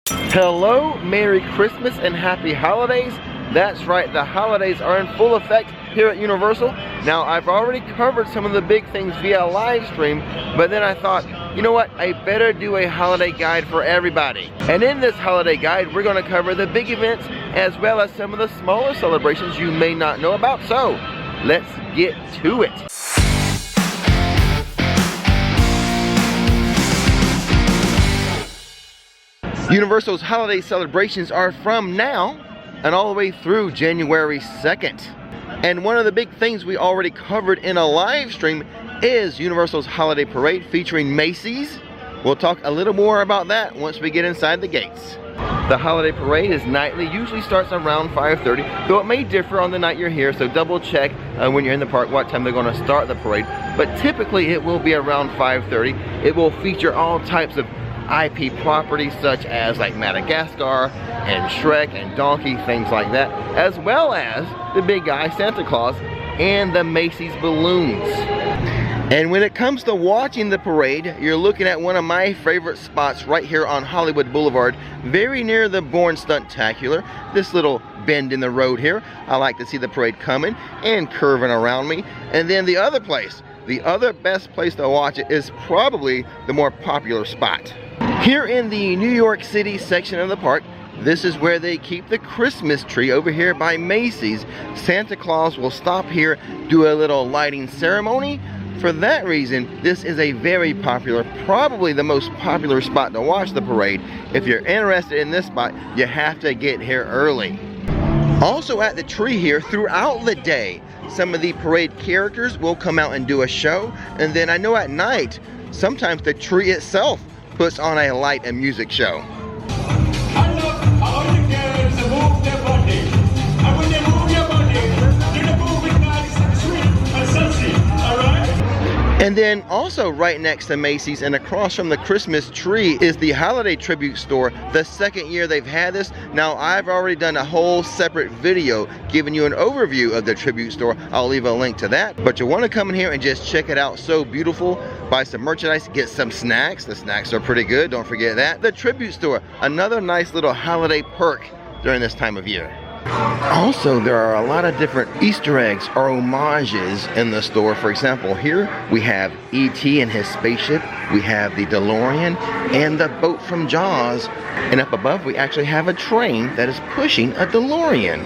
Hello, Merry Christmas and Happy Holidays. That's right, the holidays are in full effect here at Universal. Now, I've already covered some of the big things via live stream, but then I thought, you know what, I better do a holiday guide for everybody. And in this holiday guide, we're gonna cover the big events as well as some of the smaller celebrations you may not know about. So, let's get to it. Universal's holiday celebrations are from now and all the way through January 2nd. And one of the big things we already covered in a live stream is Universal's holiday parade featuring Macy's. We'll talk a little more about that once we get inside the gates. The holiday parade is nightly, usually starts around 5:30, though it may differ on the night you're here, so double check when you're in the park what time they're going to start the parade. But typically it will be around 5:30. It will feature all types of IP properties such as like Madagascar and Shrek and Donkey, things like that, as well as the big guy Santa Claus and the Macy's balloons. And when it comes to watching the parade, you're looking at one of my favorite spots right here on Hollywood Boulevard, very near the Bourne Stuntacular. This little bend in the road here. I like to see the parade coming and curving around me. And then the other place, the other best place to watch it is probably the more popular spot. Here in the New York City section of the park, this is where they keep the Christmas tree over here by Macy's. Santa Claus will stop here, do a little lighting ceremony. For that reason, this is a very popular, probably the most popular spot to watch the parade. If you're interested in this spot, you have to get here early. Also at the tree here throughout the day, some of the parade characters will come out and do a show. And then I know at night, sometimes the tree itself puts on a light and music show. And then also right next to Macy's and across from the Christmas tree is the Holiday Tribute Store, the second year they've had this. Now I've already done a whole separate video giving you an overview of the Tribute Store. I'll leave a link to that, but you want to come in here and just check it out. So beautiful. Buy some merchandise, get some snacks. The snacks are pretty good, don't forget that. The Tribute Store, another nice little holiday perk during this time of year. Also, there are a lot of different Easter eggs or homages in the store. For example, here we have E.T. and his spaceship, we have the DeLorean, and the boat from Jaws. And up above, we actually have a train that is pushing a DeLorean.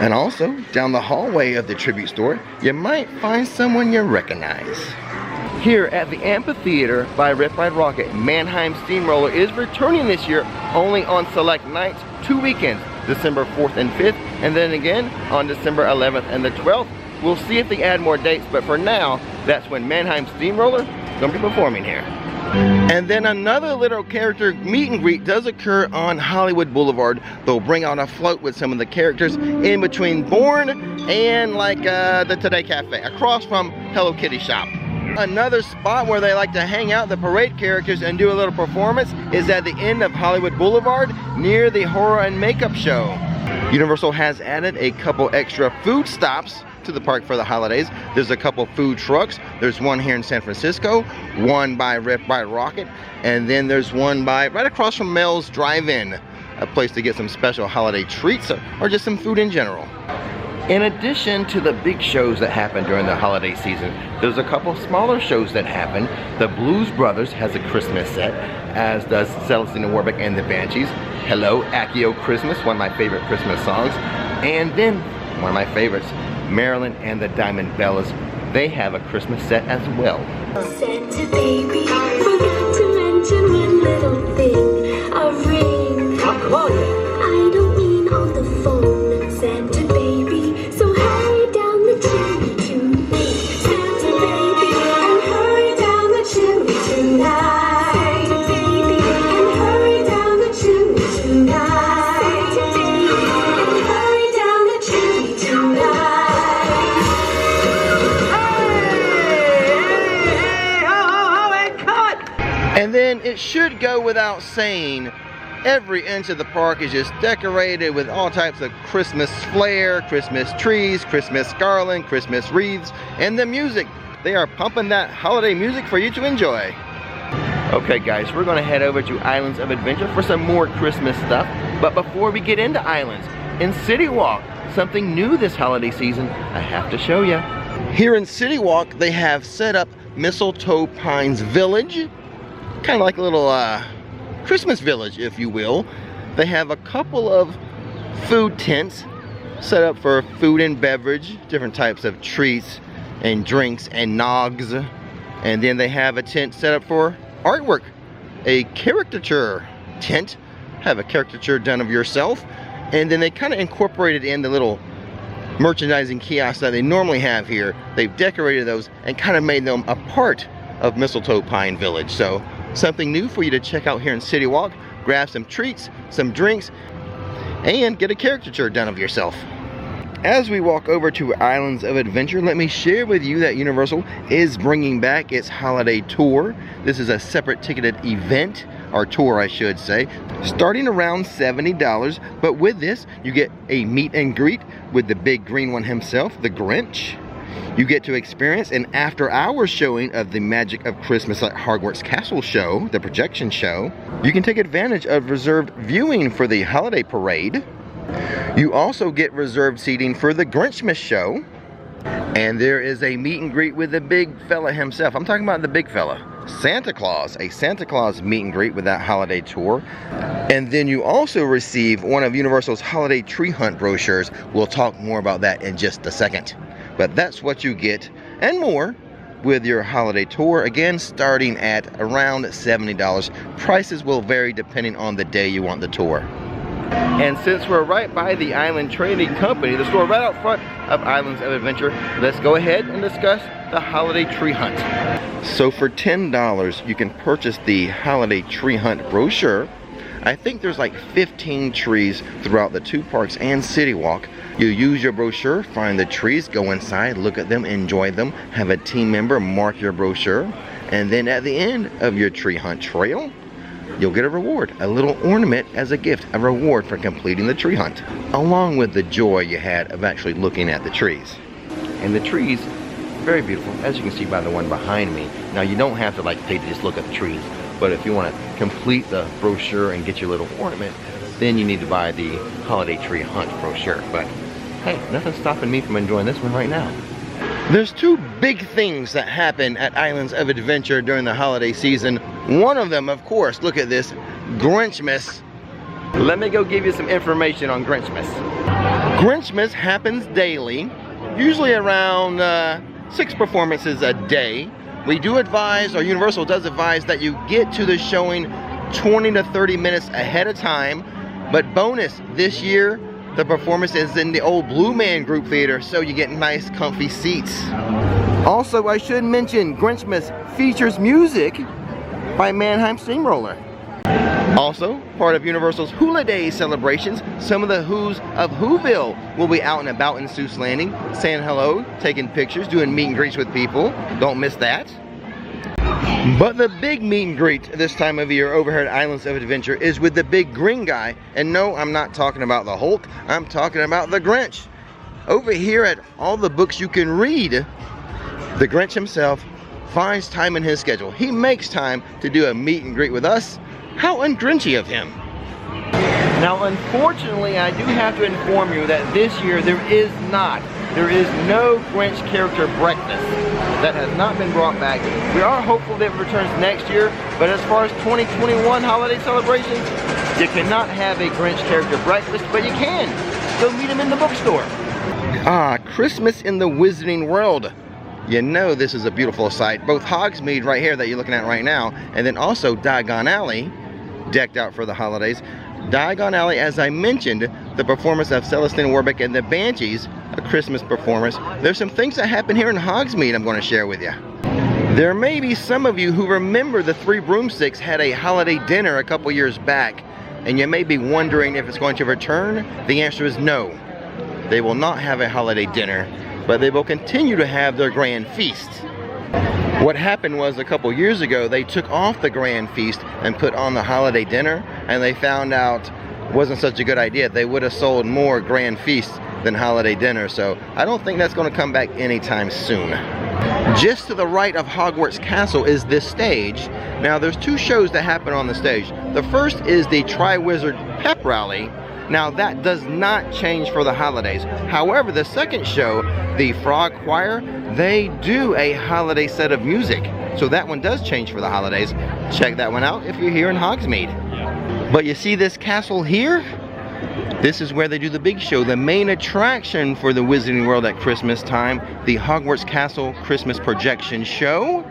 And also, down the hallway of the Tribute Store, you might find someone you recognize. Here at the amphitheater by Rip Ride Rocket, Mannheim Steamroller is returning this year only on select nights, 2 weekends, December 4th and 5th, and then again on December 11th and the 12th. We'll see if they add more dates, but for now, that's when Mannheim Steamroller is going to be performing here. And then another little character meet and greet does occur on Hollywood Boulevard. They'll bring out a float with some of the characters in between Bourne and like the Today Cafe, across from Hello Kitty shop. Another spot where they like to hang out, the parade characters, and do a little performance is at the end of Hollywood Boulevard near the Horror and Makeup Show. Universal has added a couple extra food stops to the park for the holidays. There's a couple food trucks. There's one here in San Francisco, one by Rip Ride Rocket, and then there's one by right across from Mel's Drive-In, a place to get some special holiday treats or just some food in general. In addition to the big shows that happen during the holiday season, there's a couple smaller shows that happen. The Blues Brothers has a Christmas set, as does Celestina Warbeck and the Banshees. Hello, Accio Christmas, one of my favorite Christmas songs. And then, one of my favorites, Marilyn and the Diamond Bellas. They have a Christmas set as well. Santa baby, forgot to mention one little thing, a ring. Come on. I don't mean on the phone, Santa baby, so hurry down the chimney to me. Santa baby, and hurry down the chimney tonight. Santa baby, and hurry down the chimney tonight. Santa baby, and hurry down the chimney tonight. Hey, ho, and cut! And then it should go without saying, every inch of the park is just decorated with all types of Christmas flair, Christmas trees, Christmas garland, Christmas wreaths, and the music. They are pumping that holiday music for you to enjoy. Okay guys, we're gonna head over to Islands of Adventure for some more Christmas stuff. But before we get into Islands, in City Walk, something new this holiday season I have to show you. Here in City Walk, they have set up Mistletoe Pines Village. Kind of like a little Christmas village, if you will. They have a couple of food tents set up for food and beverage, different types of treats and drinks and nogs. And then they have a tent set up for artwork, a caricature tent. Have a caricature done of yourself. And then they kind of incorporated in the little merchandising kiosks that they normally have here. They've decorated those and kind of made them a part of Mistletoe Pine Village. So something new for you to check out here in City Walk. Grab some treats, some drinks, and get a caricature done of yourself. As we walk over to Islands of Adventure, let me share with you that Universal is bringing back its holiday tour. This is a separate ticketed event, or tour I should say, starting around $70. But with this, you get a meet and greet with the big green one himself, the Grinch. You get to experience an after-hours showing of the Magic of Christmas at Hogwarts Castle show, the projection show. You can take advantage of reserved viewing for the holiday parade. You also get reserved seating for the Grinchmas show. And there is a meet and greet with the big fella himself. I'm talking about the big fella, Santa Claus. A Santa Claus meet and greet with that holiday tour. And then you also receive one of Universal's holiday tree hunt brochures. We'll talk more about that in just a second. But that's what you get and more with your holiday tour. Again, starting at around $70. Prices will vary depending on the day you want the tour. And since we're right by the Island Trading Company, the store right out front of Islands of Adventure, let's go ahead and discuss the holiday tree hunt. So for $10, you can purchase the holiday tree hunt brochure. I think there's like 15 trees throughout the two parks and City Walk. You use your brochure, find the trees, go inside, look at them, enjoy them, have a team member mark your brochure, and then at the end of your tree hunt trail, you'll get a reward, a little ornament as a gift, a reward for completing the tree hunt, along with the joy you had of actually looking at the trees. And the trees, very beautiful, as you can see by the one behind me. Now you don't have to like pay to just look at the trees, but if you want to complete the brochure and get your little ornament, then you need to buy the holiday tree hunt brochure. But hey, nothing's stopping me from enjoying this one right now. There's two big things that happen at Islands of Adventure during the holiday season. One of them, of course, look at this, Grinchmas. Let me go give you some information on Grinchmas. Grinchmas happens daily, usually around 6 performances a day. We do advise, or Universal does advise, that you get to the showing 20 to 30 minutes ahead of time. But bonus, this year, the performance is in the old Blue Man Group Theater, so you get nice, comfy seats. Also, I should mention, Grinchmas features music by Mannheim Steamroller. Also, part of Universal's Hula Day celebrations, some of the Who's of Whoville will be out and about in Seuss Landing, saying hello, taking pictures, doing meet and greets with people. Don't miss that. But the big meet and greet this time of year over here at Islands of Adventure is with the big green guy. And no, I'm not talking about the Hulk, I'm talking about the Grinch. Over here at all the books you can read, the Grinch himself finds time in his schedule. He makes time to do a meet and greet with us. How ungrinchy of him. Now, unfortunately, I do have to inform you that this year there is no Grinch character breakfast. That has not been brought back. We are hopeful that it returns next year, but as far as 2021 holiday celebrations, you cannot have a Grinch character breakfast, but you can. Go meet him in the bookstore. Ah, Christmas in the Wizarding World. You know this is a beautiful sight. Both Hogsmeade right here that you're looking at right now, and then also Diagon Alley, decked out for the holidays. Diagon Alley, as I mentioned, the performance of Celestine Warbeck and the Banshees, a Christmas performance. There's some things that happen here in Hogsmeade I'm going to share with you. There may be some of you who remember the Three Broomsticks had a holiday dinner a couple years back, and you may be wondering if it's going to return. The answer is no. They will not have a holiday dinner, but they will continue to have their grand feast. What happened was a couple years ago, they took off the grand feast and put on the holiday dinner, and they found out it wasn't such a good idea. They would have sold more grand feasts than holiday dinner, so I don't think that's going to come back anytime soon. Just to the right of Hogwarts Castle is this stage. Now there's two shows that happen on the stage. The first is the Tri-Wizard Pep Rally. Now that does not change for the holidays. However, the second show, the Frog Choir, they do a holiday set of music. So that one does change for the holidays. Check that one out if you're here in Hogsmeade. But you see this castle here? This is where they do the big show, the main attraction for the Wizarding World at Christmas time, the Hogwarts Castle Christmas Projection Show.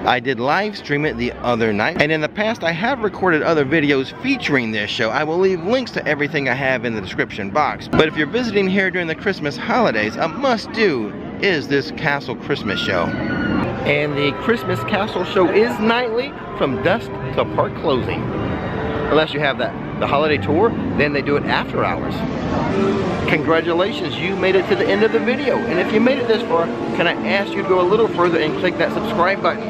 I did live stream it the other night, and in the past I have recorded other videos featuring this show. I will leave links to everything I have in the description box. But if you're visiting here during the Christmas holidays, a must-do is this Castle Christmas Show. And the Christmas Castle Show is nightly from dusk till park closing. Unless you have the holiday tour, then they do it after hours. Congratulations, you made it to the end of the video. And if you made it this far, can I ask you to go a little further and click that subscribe button?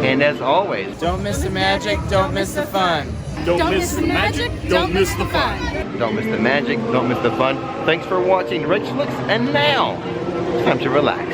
And as always, don't miss the magic, don't miss the fun. Don't miss the magic, don't miss the fun. Don't miss the magic, don't miss the fun. Thanks for watching Rix Flix, and now it's time to relax.